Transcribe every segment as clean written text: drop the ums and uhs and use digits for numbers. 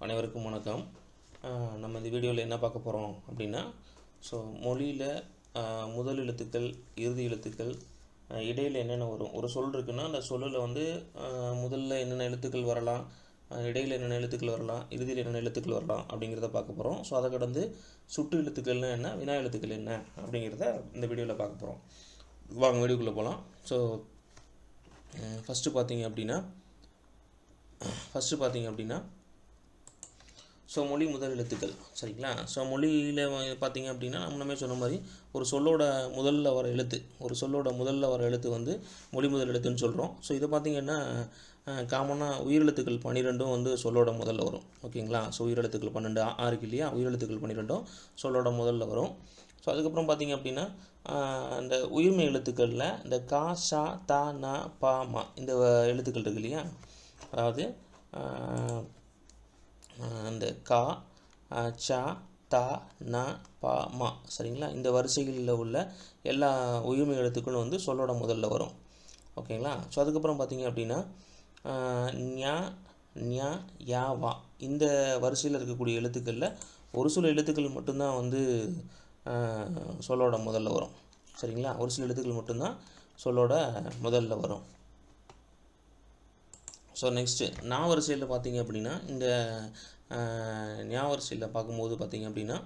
அனைவருக்கும் வணக்கம். நம்ம இந்த வீடியோவில் என்ன பார்க்க போகிறோம் அப்படின்னா, மொழியில் முதல் எழுத்துக்கள், இறுதி எழுத்துக்கள், இடையில் என்னென்ன வரும். ஒரு சொல் இருக்குன்னா அந்த சொல்லில் வந்து முதல்ல என்னென்ன எழுத்துக்கள் வரலாம், இடையில் என்னென்ன எழுத்துக்கள் வரலாம், இறுதியில் என்னென்ன எழுத்துக்கள் வரலாம் அப்படிங்கிறத பார்க்க போகிறோம். அதை கடந்து சுட்டு எழுத்துக்கள்னா என்ன, வினா எழுத்துக்கள் என்ன அப்படிங்கிறத இந்த வீடியோவில் பார்க்க போகிறோம். வாங்க வீடியோக்குள்ளே போகலாம். ஃபஸ்ட்டு பார்த்தீங்க அப்படின்னா மொழி முதல் எழுத்துக்கள். சரிங்களா? மொழியில் பார்த்தீங்க அப்படின்னா நம்ம சொன்ன மாதிரி ஒரு சொல்லோட முதல்ல வர எழுத்து வந்து மொழி முதல் எழுத்துன்னு சொல்கிறோம். இதை பார்த்திங்கன்னா காமனாக உயிரெழுத்துக்கள் 12 வந்து சொல்லோட முதல்ல வரும். ஓகேங்களா? உயிரெழுத்துக்கள் 12 இருக்கு இல்லையா, உயிரெழுத்துக்கள் 12 சொல்லோட முதல்ல வரும். அதுக்கப்புறம் பார்த்திங்க அப்படின்னா இந்த உயிர்மை எழுத்துக்களில் இந்த கா, ஷா, தா, நா, பா, மா இந்த எழுத்துக்கள் இருக்கு இல்லையா, அதாவது இந்த கா, சா, தா, நா, பா, மா, சரிங்களா, இந்த வரிசைகளில் உள்ள எல்லா உயிர்மை எழுத்துக்களும் வந்து சொல்லோட முதல்ல வரும். ஓகேங்களா? அதுக்கப்புறம் பார்த்திங்க அப்படின்னா ஞா, ஞா, யா, வா இந்த வரிசையில் இருக்கக்கூடிய எழுத்துக்களில் ஒரு சில எழுத்துக்கள் மட்டும்தான் வந்து சொல்லோட முதல்ல வரும். சரிங்களா? ஒரு சில எழுத்துக்கள் மட்டும்தான் சொல்லோட முதல்ல வரும். நெக்ஸ்ட்டு நா வரிசையில் பார்த்திங்க அப்படின்னா இந்த ஞா வரிசையில் பார்க்கும்போது பார்த்திங்க அப்படின்னா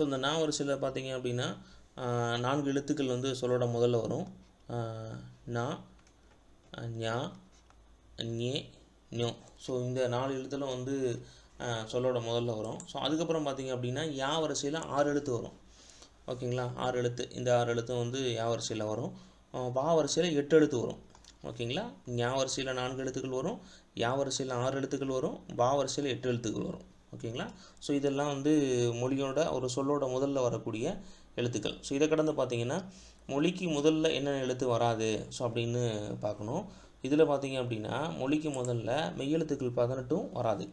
இந்த நா வரிசையில் பார்த்திங்க அப்படின்னா 4 எழுத்துக்கள் வந்து சொல்லோட முதல்ல வரும். நா, ஞா, ஞே, ஞோ. இந்த 4 எழுத்துல வந்து சொல்லோட முதல்ல வரும். அதுக்கப்புறம் பார்த்திங்க அப்படின்னா யா வரிசையில் 6 எழுத்து வரும். ஓகேங்களா? 6 எழுத்து, இந்த 6 எழுத்தும் வந்து யா வரிசையில் வரும். வா வரிசையில் 8 எழுத்து வரும். ஓகேங்களா? ஞா வரிசையில் 4 எழுத்துக்கள் வரும், யா வரிசையில் 6 எழுத்துக்கள் வரும், வா வரிசையில் 8 எழுத்துக்கள் வரும். ஓகேங்களா? இதெல்லாம் வந்து மொழியோட ஒரு சொல்லோட முதல்ல வரக்கூடிய எழுத்துக்கள். இதை கடந்து பார்த்திங்கன்னா மொழிக்கு முதல்ல என்னென்ன எழுத்து வராது அப்படின்னு பார்க்கணும். இதில் பார்த்திங்க அப்படின்னா மொழிக்கு முதல்ல மெய்யெழுத்துக்கள் 18 வராது.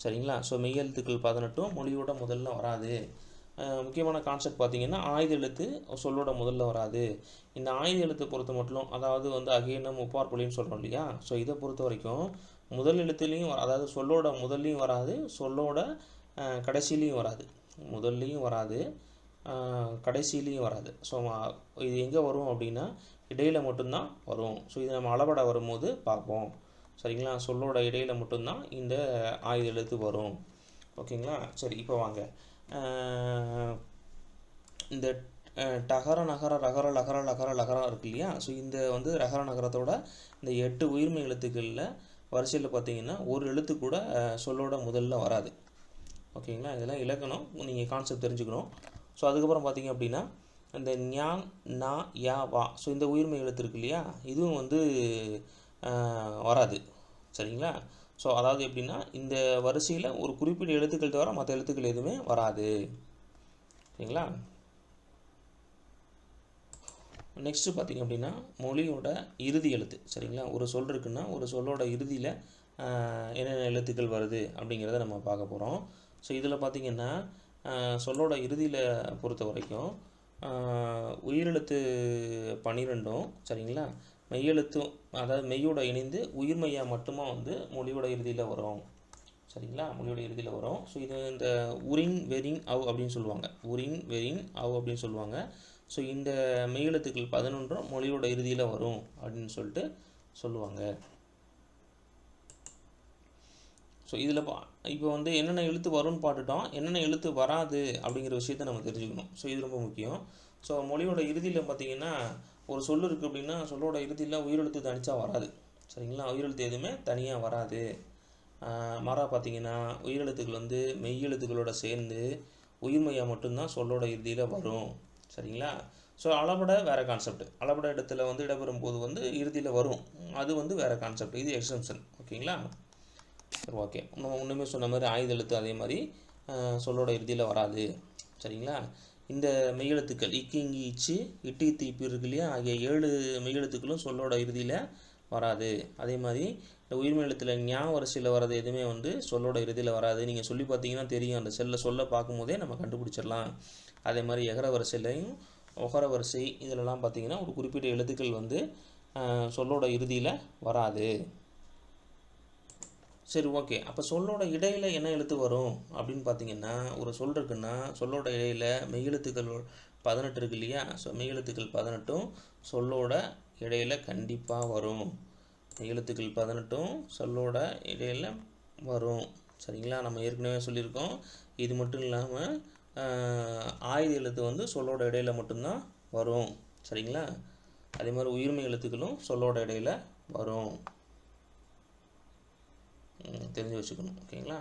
சரிங்களா? மெய்யெழுத்துக்கள் 18 மொழியோட முதல்ல வராது. முக்கியமான கான்செப்ட் பார்த்திங்கன்னா ஆயுத எழுத்து சொல்லோட முதல்ல வராது. இந்த ஆயுத எழுத்தை பொறுத்த மட்டும், அதாவது வந்து அகேனம், உப்பார்பொழின்னு சொல்கிறோம் இல்லையா, இதை பொறுத்த வரைக்கும் முதல் எழுத்துலேயும் அதாவது சொல்லோட முதல்லையும் வராது, சொல்லோட கடைசிலையும் வராது. முதல்லையும் வராது, கடைசிலையும் வராது. இது எங்கே வரும் அப்படின்னா இடையில் மட்டும்தான் வரும். இது நம்ம அளபட வரும்போது பார்ப்போம். சரிங்களா? சொல்லோட இடையில் மட்டும்தான் இந்த ஆயுத எழுத்து வரும். ஓகேங்களா? சரி, இப்போ வாங்க இந்த டகர, நகர, ரகர, லகர, லகர, லகரம் இருக்கு இல்லையா, இந்த வந்து ரகர நகரத்தோட இந்த 8 உயிர்மை எழுத்துக்களில் வரிசையில் பார்த்திங்கன்னா ஒரு எழுத்து கூட சொல்லோட முதல்ல வராது. ஓகேங்களா? இதெல்லாம் இலக்கணம், நீங்கள் கான்செப்ட் தெரிஞ்சுக்கணும். அதுக்கப்புறம் பார்த்திங்க அப்படின்னா இந்த ஞான், நா, யா, வா இந்த உயிர்மை எழுத்து இருக்கு இல்லையா, இதுவும் வந்து வராது. சரிங்களா? அதாவது எப்படின்னா இந்த வரிசையில் ஒரு குறிப்பிட்ட எழுத்துக்கள் தவிர மற்ற எழுத்துக்கள் எதுவுமே வராது. சரிங்களா? நெக்ஸ்ட்டு பார்த்திங்க அப்படின்னா மொழியோட இறுதி எழுத்து. சரிங்களா? ஒரு சொல் இருக்குன்னா ஒரு சொல்லோட இறுதியில் என்னென்ன எழுத்துக்கள் வருது அப்படிங்கிறத நம்ம பார்க்க போகிறோம். இதில் பார்த்திங்கன்னா சொல்லோட இறுதியில் பொறுத்த வரைக்கும் உயிரெழுத்து 12, சரிங்களா, மெய்யெழுத்தும் அதாவது மெய்யோட இணைந்து உயிர்மையாக மட்டுமா வந்து மொழியோட இறுதியில் வரும். சரிங்களா? மொழியோட இறுதியில் வரும். இது இந்த உரின், வெரின், அவ் அப்படின்னு சொல்லுவாங்க. உரின், வெரின், அவ் அப்படின்னு சொல்லுவாங்க. இந்த மெய்யெழுத்துக்கள் 11 மொழியோட இறுதியில் வரும் அப்படின்னு சொல்லிட்டு சொல்லுவாங்க. இதில் இப்போ வந்து என்னென்ன எழுத்து வரும்னு பார்த்துட்டோம், என்னென்ன எழுத்து வராது அப்படிங்கிற விஷயத்தை நம்ம தெரிஞ்சுக்கணும். இது ரொம்ப முக்கியம். மொழியோட இறுதியில் பார்த்திங்கன்னா ஒரு சொல் இருக்குது அப்படின்னா சொல்லோட இறுதியில் உயிரெழுத்து தனிச்சா வராது. சரிங்களா? உயிரெழுத்து எதுவுமே தனியாக வராது. மாறா பார்த்திங்கன்னா உயிரெழுத்துக்கள் வந்து மெய்யெழுத்துக்களோட சேர்ந்து உயிர்மையாக மட்டும்தான் சொல்லோட இறுதியில் வரும். சரிங்களா? அளபட வேறு கான்செப்ட். அளபட இடத்துல வந்து இடம்பெறும் போது வந்து இறுதியில் வரும், அது வந்து வேறு கான்செப்ட். இது எக்ஸம்ஷன். ஓகேங்களா? சரி, ஓகே. நம்ம முன்னுமே சொன்ன மாதிரி ஆயுத எழுத்து அதே மாதிரி சொல்லோட இறுதியில் வராது. சரிங்களா? இந்த மெய்யெழுத்துக்கள் இக்கு, இங்கி, இச்சு, இட்டு, இத்து, இப்பு இருக்கு இல்லையா, ஆகிய 7 மெய்யெழுத்துக்களும் சொல்லோட இறுதியில் வராது. அதே மாதிரி இந்த உயிர்மை எழுத்தில் ஞா வரிசையில் வர்றது எதுவுமே வந்து சொல்லோட இறுதியில் வராது. நீங்கள் சொல்லி பார்த்தீங்கன்னா தெரியும், அந்த சொல்ல பார்க்கும்போதே நம்ம கண்டுபிடிச்சிடலாம். அதே மாதிரி எகர வரிசையிலையும் ஒகர வரிசை இதிலெல்லாம் பார்த்திங்கன்னா ஒரு குறிப்பிட்ட எழுத்துக்கள் வந்து சொல்லோட இறுதியில் வராது. சரி, ஓகே. அப்போ சொல்லோட இடையில் என்ன எழுத்து வரும் அப்படின்னு பார்த்தீங்கன்னா, ஒரு சொல் இருக்குன்னா சொல்லோட இடையில் மெய்யெழுத்துக்கள் 18 இருக்கு இல்லையா? ஸோ மெய்யெழுத்துக்கள் 18ம் சொல்லோட இடையில் கண்டிப்பாக வரும். மெய்யெழுத்துக்கள் 18ம் சொல்லோட இடையில் வரும். சரிங்களா? நம்ம ஏற்கனவே சொல்லியிருக்கோம். இது மட்டும் இல்லாமல் ஆயுத எழுத்து வந்து சொல்லோட இடையில் மட்டும்தான் வரும். சரிங்களா? அதே மாதிரி உயிர்மெய் எழுத்துக்களும் சொல்லோட இடையில் வரும். தெரிஞ்சு வச்சுக்கணும். ஓகேங்களா?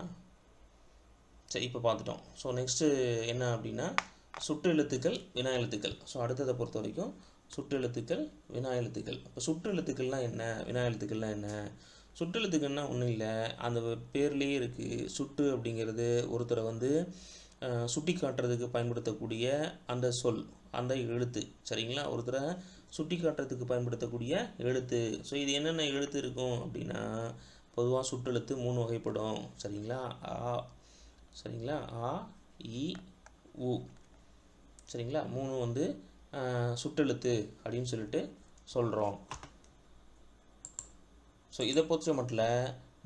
சரி, இப்போ பார்த்துட்டோம். ஸோ நெக்ஸ்ட்டு என்ன அப்படின்னா சுட்டு எழுத்துக்கள், வினா எழுத்துக்கள். ஸோ அடுத்ததை பொறுத்த வரைக்கும் சுட்டு எழுத்துக்கள், வினா எழுத்துக்கள். இப்போ சுட்டு எழுத்துக்கள்னால் என்ன, வினா எழுத்துக்கள்னால் என்ன? சுட்டு எழுத்துக்கள்னால் ஒன்றும் இல்லை, அந்த பேர்லேயே இருக்குது. சுட்டு அப்படிங்கிறது ஒருத்தரை வந்து சுட்டி காட்டுறதுக்கு பயன்படுத்தக்கூடிய அந்த சொல், அந்த எழுத்து. சரிங்களா? ஒருத்தரை சுட்டி காட்டுறதுக்கு பயன்படுத்தக்கூடிய எழுத்து. ஸோ இது என்னென்ன எழுத்து இருக்கும் அப்படின்னா, பொதுவாக சுட்டெழுத்து 3 வகைப்படும். சரிங்களா? ஆ, சரிங்களா, ஆ, இ, உ. சரிங்களா? 3 வந்து சுட்டெழுத்து அப்படின்னு சொல்லிட்டு சொல்கிறோம். ஸோ இதை பொறுத்த மட்டும்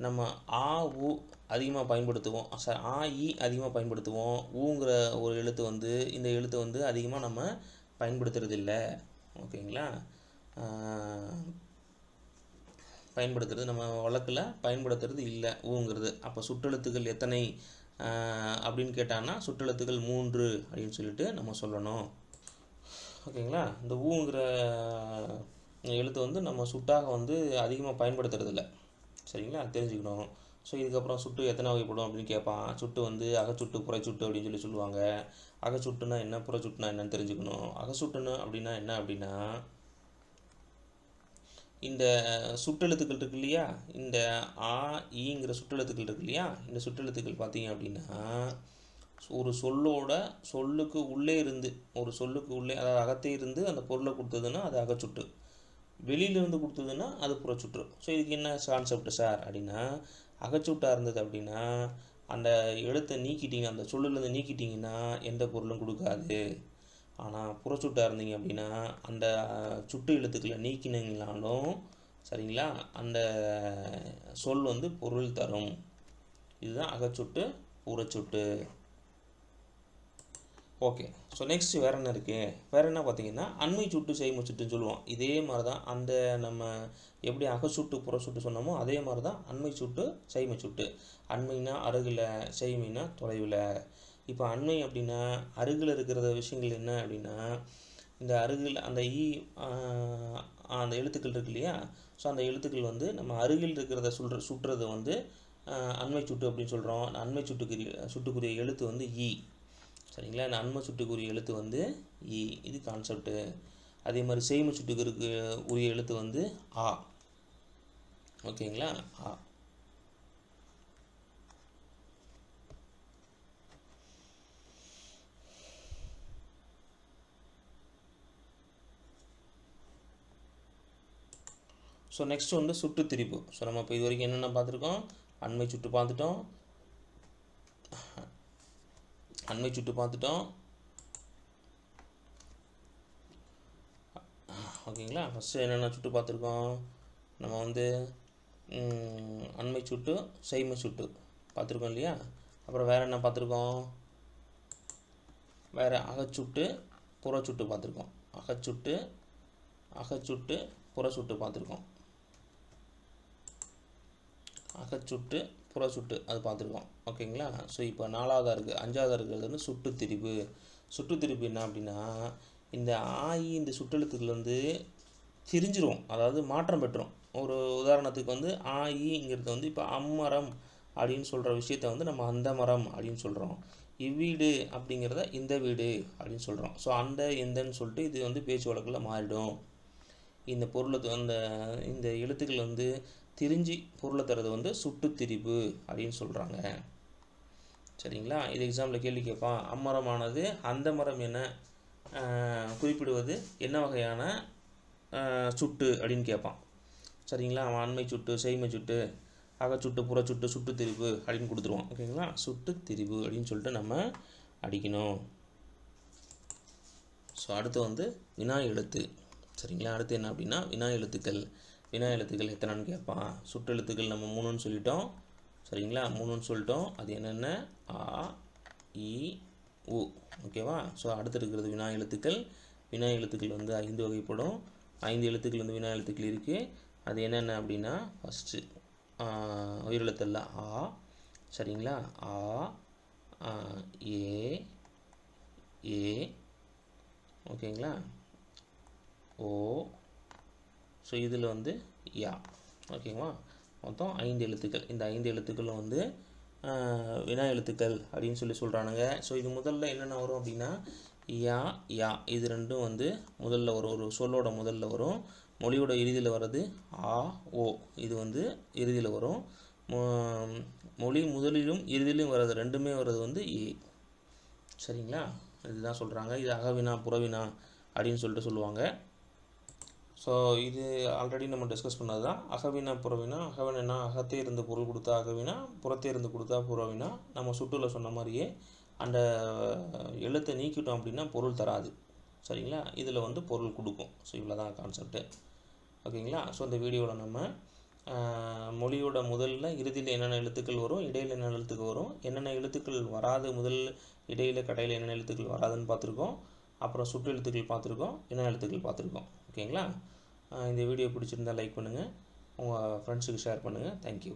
நம்ம ஆ, உ அதிகமாக பயன்படுத்துவோம். ஆ, இ அதிகமாக பயன்படுத்துவோம். ஊங்கிற ஒரு எழுத்து வந்து இந்த எழுத்து வந்து அதிகமாக நம்ம பயன்படுத்துறது இல்லை. ஓகேங்களா? பயன்படுத்துறது நம்ம வழக்கில் பயன்படுத்துறது இல்லை ஊங்கிறது. அப்போ சுட்டெழுத்துக்கள் எத்தனை அப்படின்னு கேட்டான்னா சுட்டெழுத்துக்கள் 3 அப்படின்னு சொல்லிட்டு நம்ம சொல்லணும். ஓகேங்களா? இந்த ஊங்கிற எழுத்து வந்து நம்ம சுட்டாக வந்து அதிகமாக பயன்படுத்துறதில்ல. சரிங்களா? தெரிஞ்சுக்கணும். ஸோ இதுக்கப்புறம் சுட்டு எத்தனை வகைப்படும் அப்படின்னு கேட்பான். சுட்டு வந்து அகச்சுட்டு, புறச்சுட்டு அப்படின்னு சொல்லுவாங்க. அகச்சுட்டுனா என்ன, புறச்சுட்டுனா என்னன்னு தெரிஞ்சுக்கணும். அகச்சுட்டுன்னு அப்படின்னா என்ன அப்படின்னா, இந்த சுட்டெழுத்துக்கள் இருக்கு இல்லையா, இந்த ஆ, ஈங்கிற சுட்டெழுத்துக்கள் இருக்கு இல்லையா, இந்த சுட்டெழுத்துக்கள் பார்த்தீங்க அப்படின்னா ஒரு சொல்லுக்கு உள்ளே இருந்து, ஒரு சொல்லுக்கு உள்ளே, அதாவது அகத்தே இருந்து அந்த பொருளை கொடுத்ததுன்னா அது அகச்சுட்டு, வெளியிலேருந்து கொடுத்ததுன்னா அது புறச்சுட்டு. ஸோ இதுக்கு என்ன கான்செப்ட் சார் அப்படின்னா, அகச்சுட்டாக இருந்தது அப்படின்னா அந்த எழுத்தை நீக்கிட்டீங்க, அந்த சொல்லுலேருந்து நீக்கிட்டிங்கன்னா எந்த பொருளும் கொடுக்காது. ஆனால் புறச்சுட்டாக இருந்தீங்க அப்படின்னா அந்த சுட்டு எழுத்துக்களை நீக்கினீங்கனாலும் சரிங்களா, அந்த சொல் வந்து பொருள் தரும். இதுதான் அகச்சுட்டு, புறச்சுட்டு. ஓகே. ஸோ நெக்ஸ்ட் வேறு என்ன இருக்குது, வேறு என்ன பார்த்தீங்கன்னா அண்மை சுட்டு, செய்மை சுட்டுன்னு சொல்லுவோம். இதே மாதிரி தான் அந்த நம்ம எப்படி அகச்சுட்டு, புறச்சுட்டு சொன்னோமோ அதே மாதிரி தான் அண்மை சுட்டு, செய்மை சுட்டு. அண்மைனா அருகில், செய்மைனா தொலைவில். இப்போ அண்மை அப்படின்னா அருகில் இருக்கிற விஷயங்கள் என்ன அப்படின்னா, இந்த அருகில் அந்த அந்த எழுத்துக்கள் இருக்கு இல்லையா, ஸோ அந்த எழுத்துக்கள் வந்து நம்ம அருகில் இருக்கிறத சுட்டுறது வந்து அண்மை சுட்டு அப்படின்னு சொல்கிறோம். அண்மை சுட்டுக்குரிய எழுத்து வந்து இ. சரிங்களா? இந்த அண்மை சுட்டுக்குரிய எழுத்து வந்து இ. இது கான்செப்ட்டு. அதே மாதிரி செய்மை சுட்டுக்கு உரிய எழுத்து வந்து ஆ. ஓகேங்களா? ஆ. ஸோ நெக்ஸ்ட் வந்து சுட்டு திரிப்பு. ஸோ நம்ம இப்போ இது வரைக்கும் என்னென்ன பார்த்துருக்கோம், அண்மை சுட்டு பார்த்துட்டோம், அண்மை சுட்டு பார்த்துட்டோம். ஓகேங்களா? ஃபஸ்ட்டு என்னென்ன சுட்டு பார்த்துருக்கோம், நம்ம வந்து அண்மை சுட்டு, செய்மை சுட்டு பார்த்துருக்கோம் இல்லையா. அப்புறம் வேறு என்ன பார்த்துருக்கோம், வேறு அகச்சுட்டு, புறச்சுட்டு பார்த்துருக்கோம். அகச்சுட்டு, புறச்சுட்டு பார்த்துருக்கோம். அகச்சுட்டு, புறச்சுட்டு அது பார்த்துருக்கோம். ஓகேங்களா? ஸோ இப்போ 4வதாக இருக்குது, 5வதாக இருக்கிறது வந்து சுட்டு திரிப்பு. சுட்டு திரிப்பு என்ன அப்படின்னா, இந்த ஆயி இந்த சுட்டெழுத்துக்கள் வந்து திரிஞ்சிரும், அதாவது மாற்றம் பெற்றோம். ஒரு உதாரணத்துக்கு வந்து ஆயிங்கிறது வந்து இப்போ அம்மரம் அப்படின்னு சொல்கிற விஷயத்த வந்து நம்ம அந்த மரம் அப்படின்னு சொல்கிறோம். இவ்வீடு அப்படிங்கிறத இந்த வீடு அப்படின்னு சொல்கிறோம். ஸோ அந்த எந்தன்னு சொல்லிட்டு இது வந்து பேச்சு வழக்கில் மாறிடும். இந்த பொருளை இந்த எழுத்துக்கள் வந்து திரிஞ்சு பொருளை தரது வந்து சுட்டு திரிப்பு அப்படின்னு சொல்கிறாங்க. சரிங்களா? இது எக்ஸாம்பிள் கேள்வி கேட்பான். அம்மரமானது அந்த மரம் என குறிப்பிடுவது என்ன வகையான சுட்டு அப்படின்னு கேட்பான். சரிங்களா? அவன் அண்மை சுட்டு, செய்மை சுட்டு, அகச்சுட்டு, புறச்சுட்டு, சுட்டு திரிவு அப்படின்னு கொடுத்துருவான். ஓகேங்களா? சுட்டு திரிவு அப்படின்னு சொல்லிட்டு நம்ம அடிக்கணும். ஸோ அடுத்து வந்து வினா எழுத்து. சரிங்களா, அடுத்து என்ன அப்படின்னா வினா எழுத்துக்கள். வினா எழுத்துக்கள் எத்தனைன்னு கேட்பான். சுட்டெழுத்துக்கள் நம்ம 3ன்னு சொல்லிட்டோம். சரிங்களா, 3ன்னு சொல்லிட்டோம். அது என்னென்ன? ஆ, இ, உ. ஓகேவா. ஸோ அடுத்து இருக்கிறது வினா எழுத்துக்கள். வினா எழுத்துக்கள் வந்து 5 வகைப்படும். 5 எழுத்துக்கள் வந்து வினா எழுத்துக்கள் இருக்குது. அது என்னென்ன அப்படின்னா ஃபஸ்ட்டு உயிரெழுத்தல்ல ஆ. சரிங்களா, ஆ, ஏ, ஏ, ஓகேங்களா, ஓ. ஸோ இதில் வந்து யா. ஓகேங்களா, மொத்தம் 5 எழுத்துக்கள். இந்த 5 எழுத்துக்களும் வந்து வினா எழுத்துக்கள் அப்படின்னு சொல்கிறானுங்க. ஸோ இது முதல்ல என்னென்ன வரும் அப்படின்னா யா, யா. இது ரெண்டும் வந்து முதல்ல வரும். ஒரு சொல்லோட முதல்ல வரும். மொழியோட இறுதியில் வர்றது ஆ, ஓ. இது வந்து இறுதியில் வரும். மொழி முதலிலும் இறுதியிலும் வர்றது ரெண்டுமே வர்றது வந்து ஏ. சரிங்களா, இதுதான் சொல்கிறாங்க. இது அகவினா புறவினா அப்படின்னு சொல்லுவாங்க. ஸோ இது ஆல்ரெடி நம்ம டிஸ்கஸ் பண்ணது தான். அகவினா புறவினா. அகவினா அகத்தே இருந்து பொருள் கொடுத்தா அகவினா, புறத்தே இருந்து கொடுத்தா புறவினா. நம்ம சுற்றுல சொன்ன மாதிரியே அந்த எழுத்தை நீக்கிட்டோம் அப்படின்னா பொருள் தராது. சரிங்களா, இதில் வந்து பொருள் கொடுக்கும். ஸோ இவ்வளோ தான் கான்செப்ட்டு. ஓகேங்களா. ஸோ இந்த வீடியோவில் நம்ம மொழியோட முதல்ல இறுதியில் என்னென்ன எழுத்துக்கள் வரும், இடையில் என்னென்ன எழுத்துக்கள் வரும், என்னென்ன எழுத்துக்கள் வராது, முதல் இடையில் கடையில் என்னென்ன எழுத்துக்கள் வராதுன்னு பார்த்துருக்கோம். அப்புறம் சுட்டு எழுத்துக்கள் பார்த்துருக்கோம், என்ன எழுத்துக்கள் பார்த்துருக்கோம். ஓகேங்களா. இந்த வீடியோ பிடிச்சிருந்தால் லைக் பண்ணுங்கள், உங்கள் ஃப்ரெண்ட்ஸுக்கு ஷேர் பண்ணுங்கள். தேங்க்யூ.